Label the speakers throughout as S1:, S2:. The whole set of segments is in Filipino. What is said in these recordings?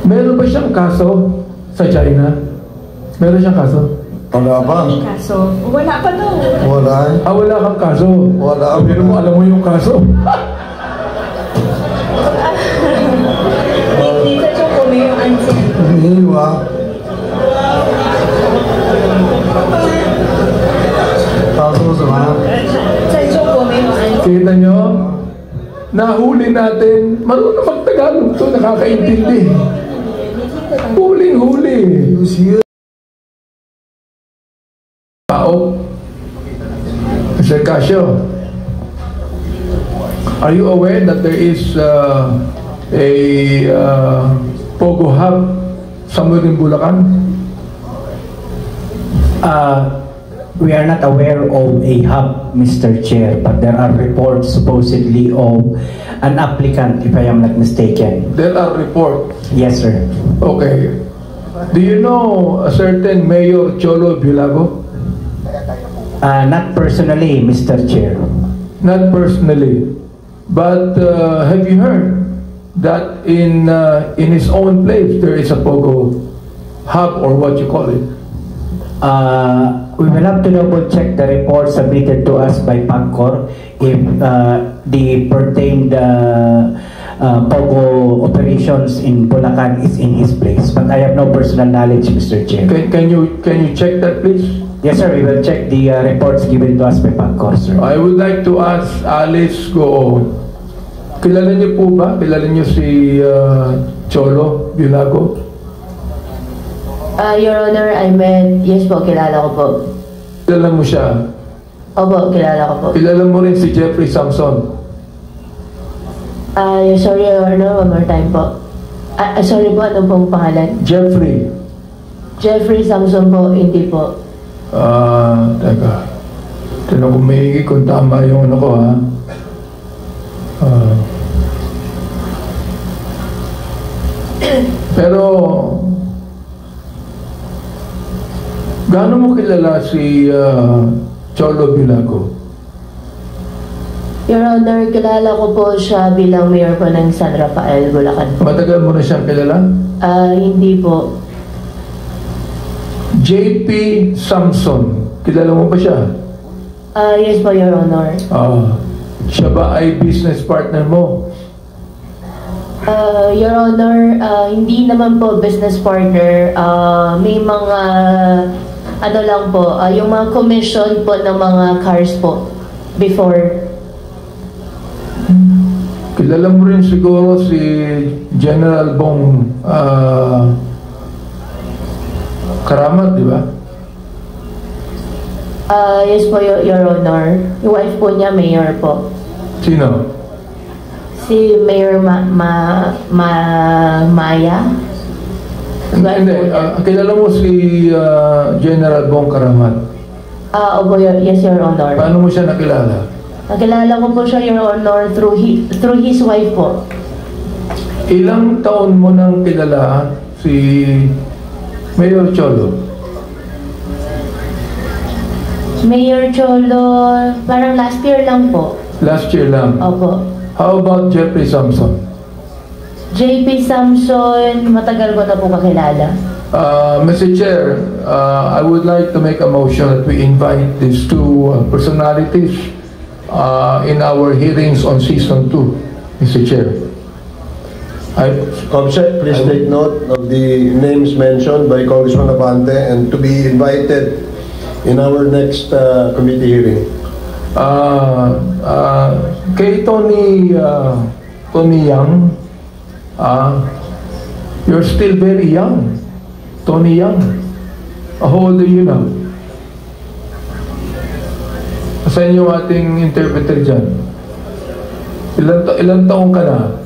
S1: Meron ba siyang kaso sa China? Meron siyang kaso?
S2: Wala pa.
S3: Kaso, wala pa daw.
S2: Wala.
S1: Wala kang kaso.
S2: Wala.
S1: Pero mo, alam mo yung kaso.
S3: Hindi sa Choco, may yung answer.
S2: Hindi ba? Kaso sa mga.
S3: Sa Choco, may yung answer.
S1: Kita nyo? Nahuli natin. Marunong mag-Tagalog to, nakakaintindi. Huling-huli. Tao. Mr. Casio, are you aware that there is a Pogo Hub somewhere in Bulacan?
S4: We are not aware of a hub, Mr. Chair, but there are reports supposedly of an applicant, if I am not mistaken.
S1: There are reports.
S4: Yes, sir.
S1: Okay. Do you know a certain Mayor Cholo Bilago?
S4: Not personally, Mr. Chair.
S1: Not personally, but have you heard that in his own place there is a Pogo Hub, or what you call it?
S4: We will have to double check the report submitted to us by PAGCOR if the pertained Pogo operations in Bulacan is in his place. But I have no personal knowledge, Mr. Chair.
S1: Can you check that, please?
S4: Yes, sir. We will check the reports given to us by PAGCOR, sir.
S1: I would like to ask Alice Goon. Kilala niyo po ba? Kilala niyo si Cholo Bilago?
S5: Your Honor, yes po, kilala ko po.
S1: Kilala mo siya?
S5: Opo, kilala ko po.
S1: Kilala mo rin si Jeffrey Samson?
S5: Sorry, Your Honor, one more time po. Sorry po, ano pong pangalan?
S1: Jeffrey.
S5: Jeffrey Samson po, hindi po.
S1: Teka. Tinan ko maigi kung tama yung ano ko, ha? Pero gaano mo kilala si Cholo Bilago?
S5: Your Honor, kilala ko po siya bilang mayor po ng San Rafael, Bulacan.
S1: Matagal mo na siyang kilala?
S5: Hindi po.
S1: JP Samson, kilala mo ba siya?
S5: Yes po, Your Honor.
S1: Siya ba ay business partner mo?
S5: Your Honor, hindi naman po business partner. May mga ano lang po, yung mga commission po ng mga cars po before.
S1: Kilala mo rin siguro si General Bong Karamat, di ba?
S5: Yes po, Your Honor. Yung wife po niya, mayor po.
S1: Sino?
S5: Si Mayor Maya.
S1: Hindi. Kilala mo si General Bong Karamat?
S5: Opo, yes, Your Honor.
S1: Paano mo siya nakilala?
S5: Nakilala ko po siya, Your Honor, through his wife po.
S1: Ilang taon mo nang kilala si Mayor Cholo?
S5: Mayor Cholo, parang last year lang po.
S1: Last year lang?
S5: Opo.
S1: How about Jeffrey Samson?
S5: JP Samson, matagal ko na po kakilala.
S1: Mr. Chair, I would like to make a motion that we invite these two personalities in our hearings on Season 2, Mr. Chair.
S2: Comsec, please take note of the names mentioned by Congressman Abante and to be invited in our next committee hearing.
S1: Kay Tony Young, you're still very young. Tony Young, how old are you now? Saan yung ating interpreter dyan? Ilan taong ka na?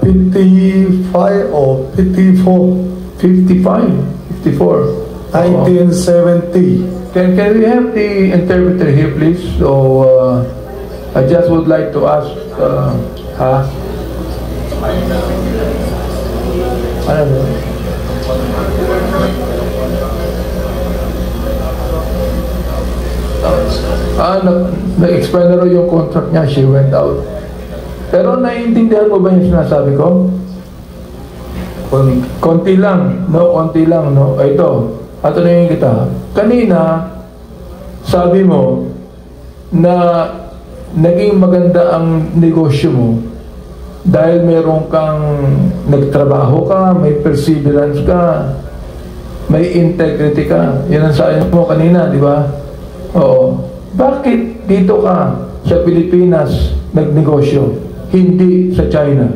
S2: 55 or 54.
S1: 55? 54?
S2: 1970.
S1: Can we have the interpreter here, please? So, I just would like to ask, ano ba? Na-expire na raw yung contract niya. She went out. Pero naiintindihan mo ba yung sinasabi ko? Konti lang, no? Ito, tatanungin kita. Kanina, sabi mo na naging maganda ang negosyo mo dahil meron kang nagtrabaho ka, may perseverance ka, may integrity ka. Yan ang sabi mo kanina, di ba? Oo. Bakit dito ka sa Pilipinas nagnegosyo, hindi sa China?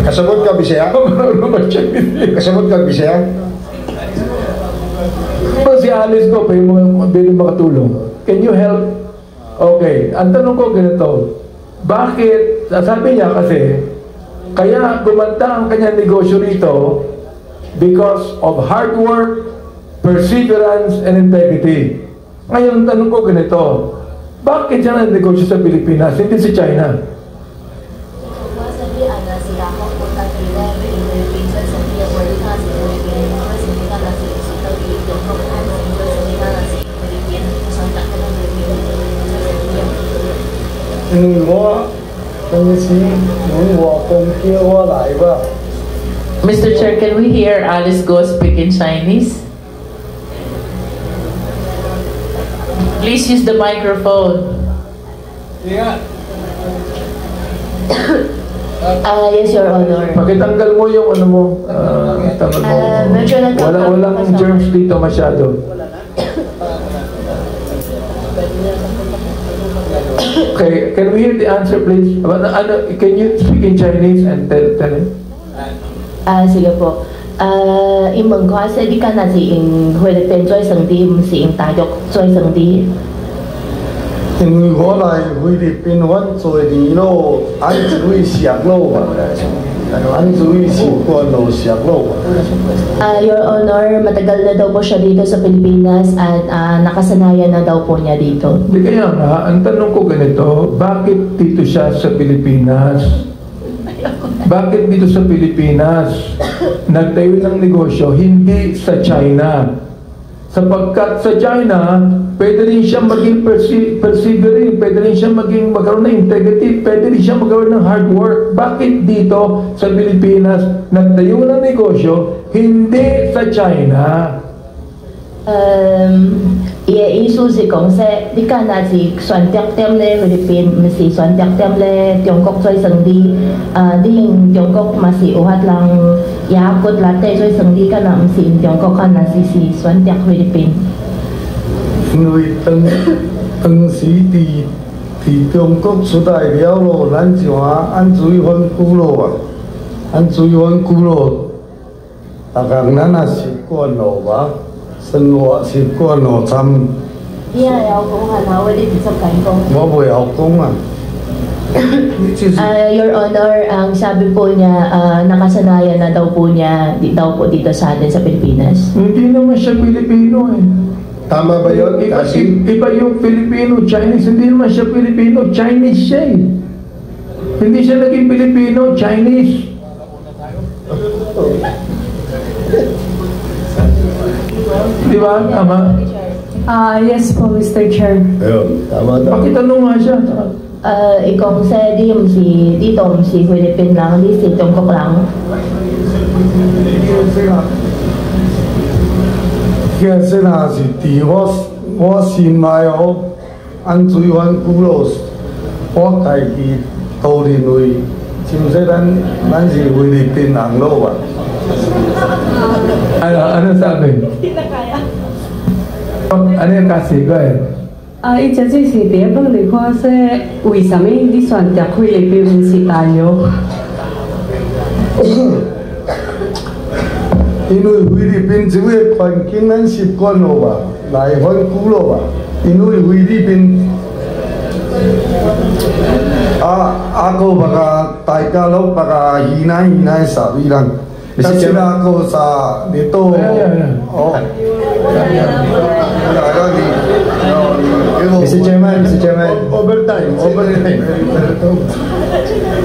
S2: Kasabot ka, Bisaya? Kasabot ka, Bisaya?
S1: Si Alice ko, pwede makatulong. Can you help? Okay. Ang tanong ko ganito, bakit, sabi niya kasi, kaya gumanda ang kanyang negosyo rito because of hard work, perseverance, and integrity. Ngayon, ang tanong ko ganito, bakit siya nag-negosyo sa Pilipinas, hindi sa China?
S6: Mr. Chair, can we hear Alice Go speak in Chinese? Please use the microphone.
S5: Yes, Your Honor.
S1: Pakitanggal mo yung ano mo, tanggal mo.
S5: Medyo
S1: Walang germs dito masyado. Okay, can we hear the answer, please? Can you speak in Chinese and tell him?
S5: Sige po. Mừng có sẽ đi căn là gì Philippines chơi sừng đi, không gì đại陸chơi sừng đi.
S7: 因為我來菲律賓玩做年咯，按住位石路吧，按住位習慣咯石路吧。
S5: Your Honor, matagal na daw po siya dito sa Pilipinas at nakasanayan na daw po niya dito.
S1: Di kaya nga, ang tanong ko ganito, bakit dito siya sa Pilipinas? Bakit dito sa Pilipinas nagtayo ng negosyo, hindi sa China? Sapagkat sa China, pwede rin siya maging persevering, pwede rin siya magkaroon ng integrity, pwede rin siya magkaroon ng hard work. Bakit dito sa Pilipinas nagtayo ng negosyo, hindi sa China?
S5: Ý是講說，你講那是選擇點咧菲律賓，唔是選擇點咧中國最勝利。你中國嘛是有法人也骨力地最勝利，可能唔是中國，可能是選擇菲律賓。
S7: 因為當時伫中國出來了咯，咱就按住返久咯啊，按住返久咯，大家咱也習慣咯吧。 生活習慣咯，參。
S5: 你係有講係咪？我哋直接緊講。
S7: 我唔有講啊。
S5: Your Honor, ang sabi po niya, nakasanayan na daw po niya dito sa atin sa Pilipinas.
S1: Hindi naman siya Pilipino eh.
S2: Tama ba yun?
S1: Iba yung Filipino, Chinese. Hindi naman siya Pilipino, Chinese siya eh. Hindi siya naging Pilipino, Chinese. Di ba? Tama?
S3: Yes po, Mr. Chair.
S2: Ayun, tama.
S1: Pakitanong nga siya.
S5: Ikong sa di mo si dito mo si Philippines lang, di si Jungkook lang.
S7: Kaya sila si Tivos,我先來哦，按水灣古路，我家己都認為，是唔是咱是菲律賓人咯吧？
S1: Ano sabi?
S3: Hindi na kaya.
S1: Ano yung kasi ko eh?
S3: 一直最是第一問你看說，為什麼你選擇菲律賓唔是大陸？
S7: 因為菲律賓這個環境咱習慣了吧，來反久了吧。因為菲律賓ako baka Tagalog baka hinay sa bilang. Kasi ako sa dito. Oh.
S8: Mr. Chairman,
S2: Overtime.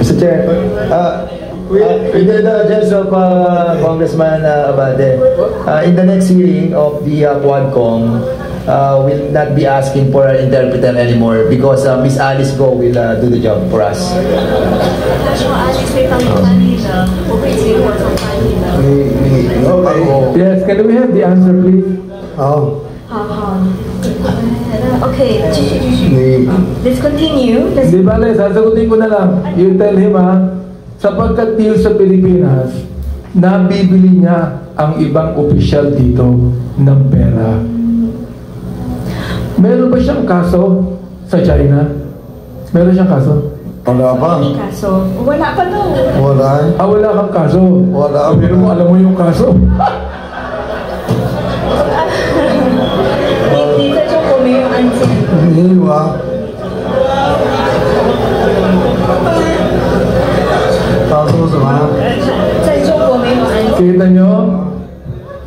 S8: Mr. Chair, with the address of Congressman Abate, in the next hearing of the Quadcom,
S9: will not be asking for an interpreter anymore because Miss Alice Go will do the job for us.
S2: Okay.
S1: Yes, can we have the answer, please?
S2: Oh.
S10: Okay, let's continue.
S1: Di bale, sasagutin ko na lang. You tell him sapagkat deal sa Pilipinas, nabibili niya ang ibang opisyal dito ng pera. Meron ba siyang kaso sa China? Meron siyang kaso?
S2: Wala pa.
S10: Kaso, wala pa daw.
S2: Wala.
S1: Wala kang kaso?
S2: Wala.
S1: Pero mo alam mo yung kaso?
S10: 你在中国没有案件？
S2: 没有啊。他说什么？
S10: 在中国没有案件。
S1: Kita nyo?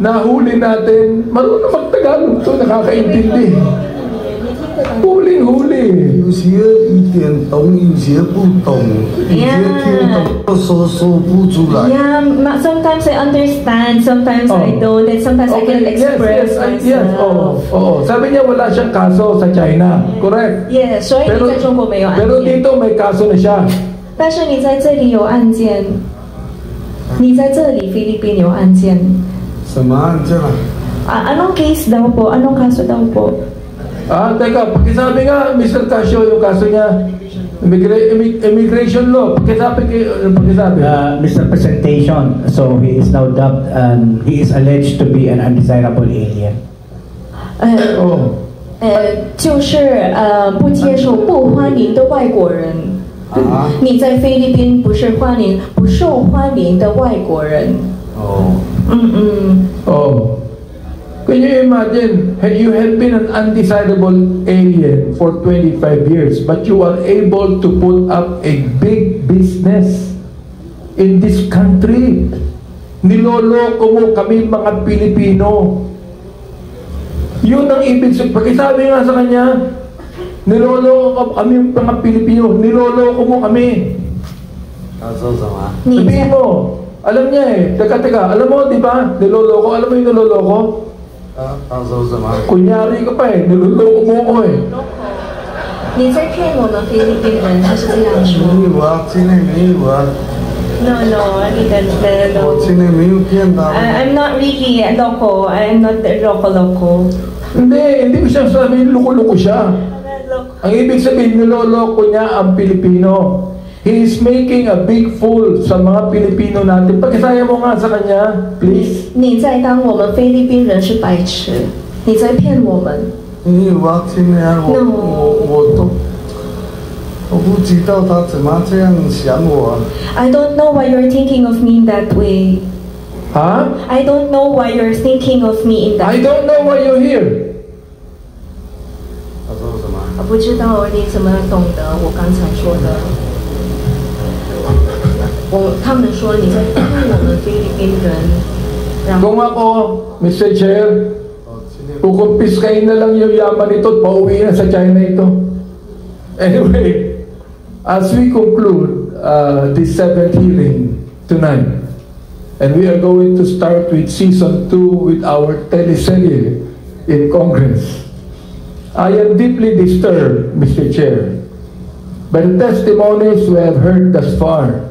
S1: Nahuli natin. Marunong mag-Tagalog to, nakakaintindi. Huling-huli.
S7: 有些一点懂，有些不懂，有些听懂说不出来。
S10: Yeah, sometimes I understand, sometimes I don't, and sometimes I cannot express myself.
S1: Yes, oo. Sabi niya wala siyang kaso sa China. Correct.
S10: Yeah, 所以你在中国没有案件。
S1: Pero dito may kaso na siya.
S10: 但是你在这里有案件，你在这里菲律宾有案件。
S7: 什么案件啊？
S10: Anong case daw po? Anong kaso daw po?
S1: Teka, pakisabi nga, Mr. Casio, yung kaso niya, immigration law, pakisabi.
S4: Mr. Presentation, so he is now dubbed and he is alleged to be an undesirable alien.
S10: 就是不接受、不欢迎的外国人。你在菲律宾不是欢迎、不受欢迎的外国人。
S1: Can you imagine, you have been an undesirable alien for 25 years, but you are able to put up a big business in this country. Niloloko mo kami mga Pilipino. Yun ang ibig sabihin. Pakisabi nga sa kanya, niloloko kami mga Pilipino. Niloloko mo kami. Sabihin mo, alam niya teka, alam mo, di ba? Niloloko, alam mo yung niloloko? Kunyari ka pa niloloko mo ko
S10: 你在骗我们菲律宾人，他是这样说。
S7: 没有啊，今天没有啊。
S10: No,你的
S7: 我今天没有骗他。
S10: I'm not really loco. I'm not loco.
S1: Hindi ko siya sabihin loko-loko siya. Ang ibig sabihin, niloloko niya ang Pilipino. He is making a big fool sa mga Pilipino natin. Pakisaya mo nga sa kanya, please.
S10: 你在当我们菲律宾人是白痴，你在骗我们。
S7: 没有啊，今天我不知道他怎么这样想我。
S10: I don't know why you're thinking of me in that way. I don't know why you're thinking of me in that way.
S1: I don't know why you're here.
S7: 他说什么？
S10: 我不知道你怎么懂得我刚才说的。他们说你在骗我们菲律宾人。
S1: Kung ako, Mr. Chair, kukumpiskain na lang yung yaman nito at pauwi na sa China ito. Anyway, as we conclude this 7th hearing tonight, and we are going to start with season 2 with our teleserye in Congress, I am deeply disturbed, Mr. Chair, by the testimonies we have heard thus far.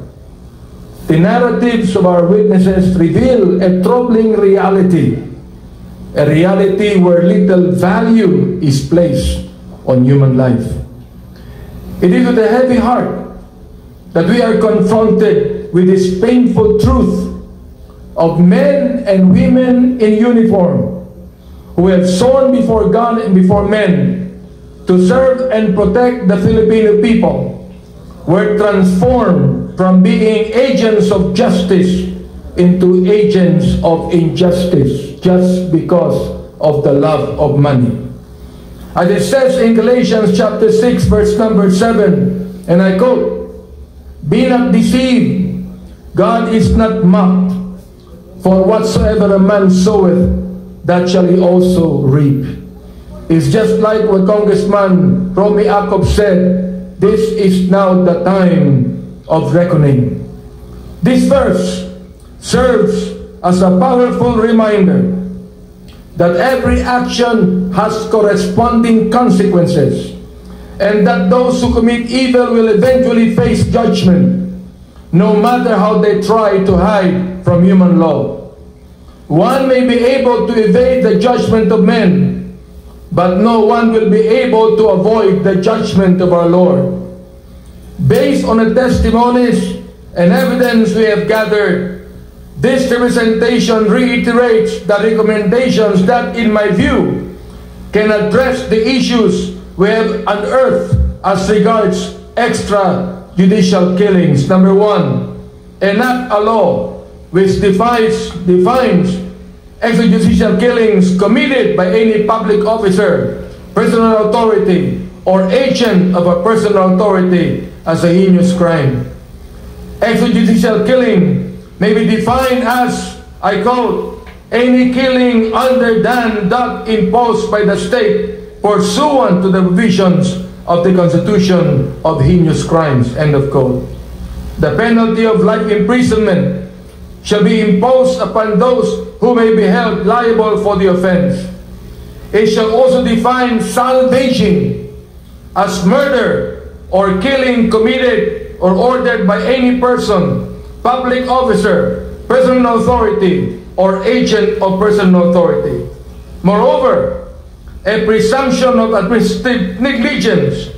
S1: The narratives of our witnesses reveal a troubling reality, a reality where little value is placed on human life. It is with a heavy heart that we are confronted with this painful truth of men and women in uniform who have sworn before God and before men to serve and protect the Filipino people, were transformed from being agents of justice into agents of injustice just because of the love of money. As it says in Galatians chapter 6 verse number 7, and I quote, "Be not deceived, God is not mocked, for whatsoever a man soweth, that shall he also reap." It's just like what Congressman Romy Acob said, this is now the time of reckoning. This verse serves as a powerful reminder that every action has corresponding consequences, and that those who commit evil will eventually face judgment, no matter how they try to hide from human law. One may be able to evade the judgment of men, but no one will be able to avoid the judgment of our Lord. Based on the testimonies and evidence we have gathered, this representation reiterates the recommendations that, in my view, can address the issues we have unearthed as regards extrajudicial killings. Number one, enact a law which defines extrajudicial killings committed by any public officer, personal authority, or agent of a personal authority as a heinous crime. Extrajudicial killing may be defined as, I quote, any killing other than that imposed by the state pursuant to the provisions of the Constitution of heinous crimes, end of quote. The penalty of life imprisonment shall be imposed upon those who may be held liable for the offense. It shall also define salvaging as murder or killing committed or ordered by any person, public officer, personal authority, or agent of personal authority. Moreover, a presumption of administrative negligence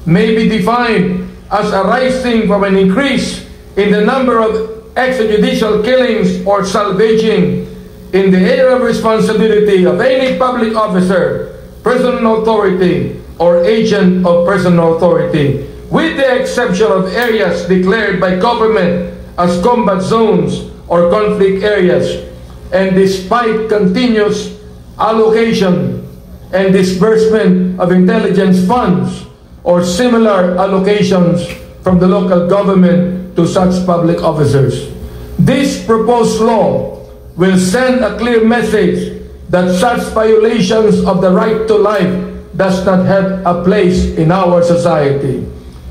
S1: may be defined as arising from an increase in the number of extrajudicial killings or salvaging in the area of responsibility of any public officer, personal authority, or agent of personal authority, with the exception of areas declared by government as combat zones or conflict areas, and despite continuous allocation and disbursement of intelligence funds or similar allocations from the local government to such public officers. This proposed law will send a clear message that such violations of the right to life does not have a place in our society.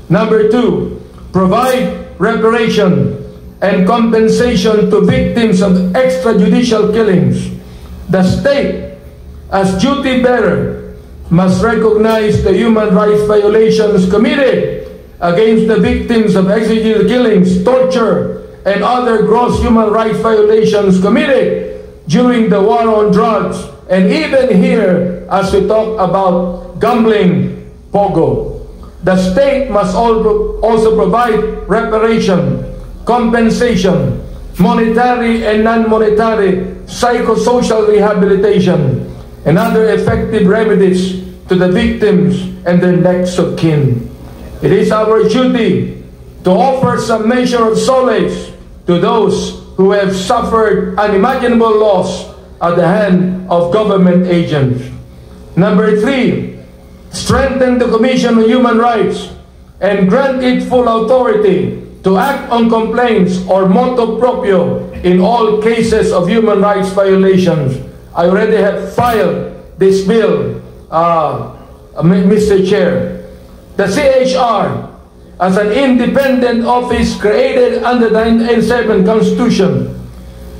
S1: Number two, provide reparation and compensation to victims of extrajudicial killings. The state, as duty bearer, must recognize the human rights violations committed against the victims of extrajudicial killings, torture, and other gross human rights violations committed during the war on drugs, and even here as we talk about gambling, pogo. The state must also provide reparation, compensation, monetary and non-monetary psychosocial rehabilitation, and other effective remedies to the victims and their next of kin. It is our duty to offer some measure of solace to those who have suffered unimaginable loss at the hand of government agents. Number three, strengthen the Commission on Human Rights and grant it full authority to act on complaints or motu proprio in all cases of human rights violations. I already have filed this bill, Mr. Chair. The CHR, as an independent office created under the 1987 Constitution,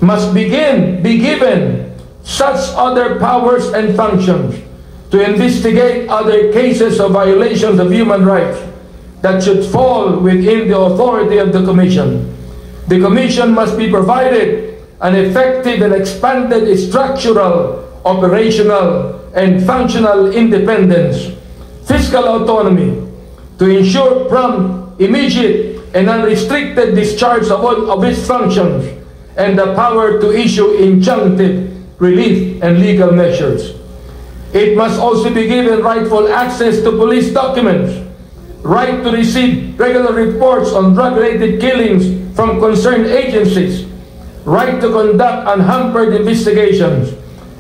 S1: must be given such other powers and functions to investigate other cases of violations of human rights that should fall within the authority of the Commission. The Commission must be provided an effective and expanded structural, operational, and functional independence, fiscal autonomy, to ensure prompt, immediate, and unrestricted discharge of its functions, and the power to issue injunctive relief and legal measures. It must also be given rightful access to police documents, right to receive regular reports on drug-related killings from concerned agencies, right to conduct unhampered investigations,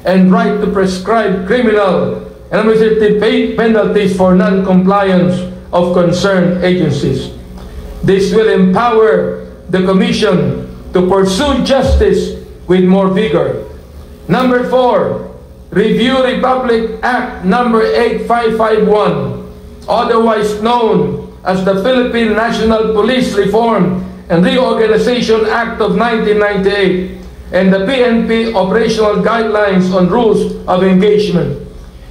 S1: and right to prescribe criminal and administrative penalties for non-compliance of concerned agencies. This will empower the Commission to pursue justice with more vigor. Number four, review Republic Act number 8551, otherwise known as the Philippine National Police Reform and Reorganization Act of 1998, and the PNP operational guidelines on rules of engagement.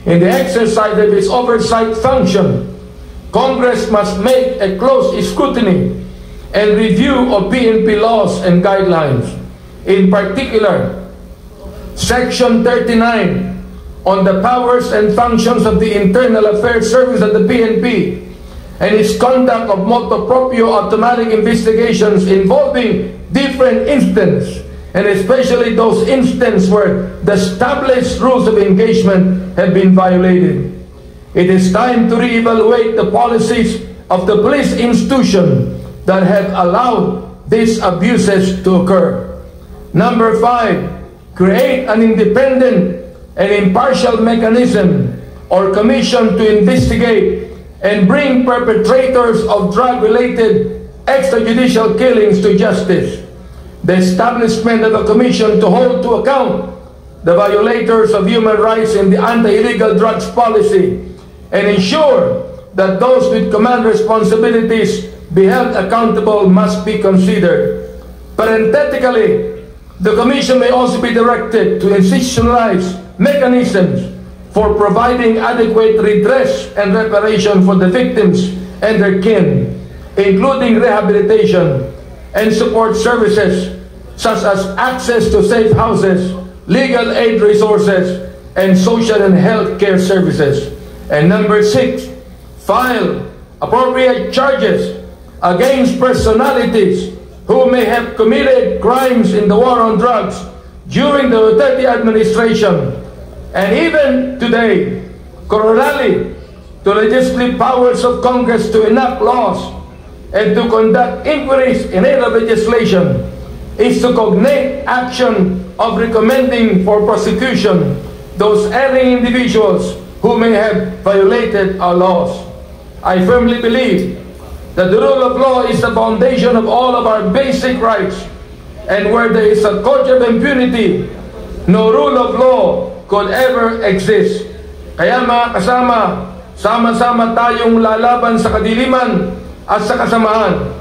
S1: In the exercise of its oversight function, Congress must make a close scrutiny and review of PNP laws and guidelines. In particular, Section 39 on the powers and functions of the Internal Affairs Service of the PNP and its conduct of motu proprio automatic investigations involving different instances, and especially those instances where the established rules of engagement have been violated. It is time to reevaluate the policies of the police institution that have allowed these abuses to occur. Number 5, create an independent and impartial mechanism or commission to investigate and bring perpetrators of drug-related extrajudicial killings to justice. The establishment of a commission to hold to account the violators of human rights in the anti-illegal drugs policy and ensure that those with command responsibilities be held accountable must be considered. Parenthetically, the Commission may also be directed to institutionalize mechanisms for providing adequate redress and reparation for the victims and their kin, including rehabilitation and support services such as access to safe houses, legal aid resources, and social and health care services. And number 6, file appropriate charges against personalities who may have committed crimes in the war on drugs during the Duterte administration and even today. Corollary to legislative powers of Congress to enact laws and to conduct inquiries in aid of legislation is to cognate action of recommending for prosecution those erring individuals who may have violated our laws. I firmly believe that the rule of law is the foundation of all of our basic rights, and where there is a culture of impunity, no rule of law could ever exist. Kaya mga kasama, sama-sama tayong lalaban sa kadiliman at sa kasamahan